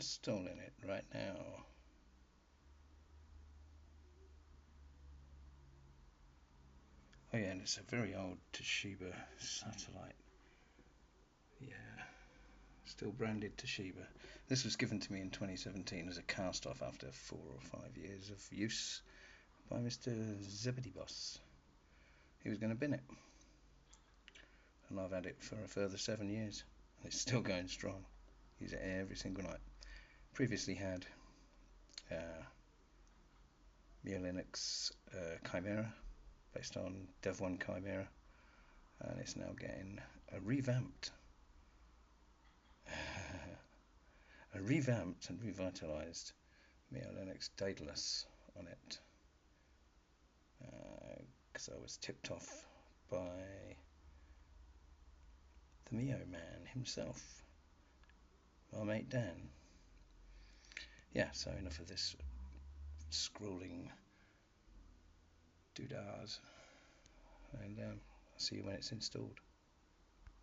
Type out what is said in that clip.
installing it right now. Oh yeah, and it's a very old Toshiba satellite. Yeah, still branded Toshiba. This was given to me in 2017 as a cast-off after 4 or 5 years of use by Mr. Zebedee Boss. He was going to bin it, and I've had it for a further 7 years, and it's still going strong. Use it every single night. Previously had Linux Chimera, based on Dev1 Chimera, and it's now getting a revamped and revitalized Linux Daedalus on it, because I was tipped off by the Mio man himself, my mate Dan. Yeah, so enough of this scrolling doodahs, and I'll see you when it's installed.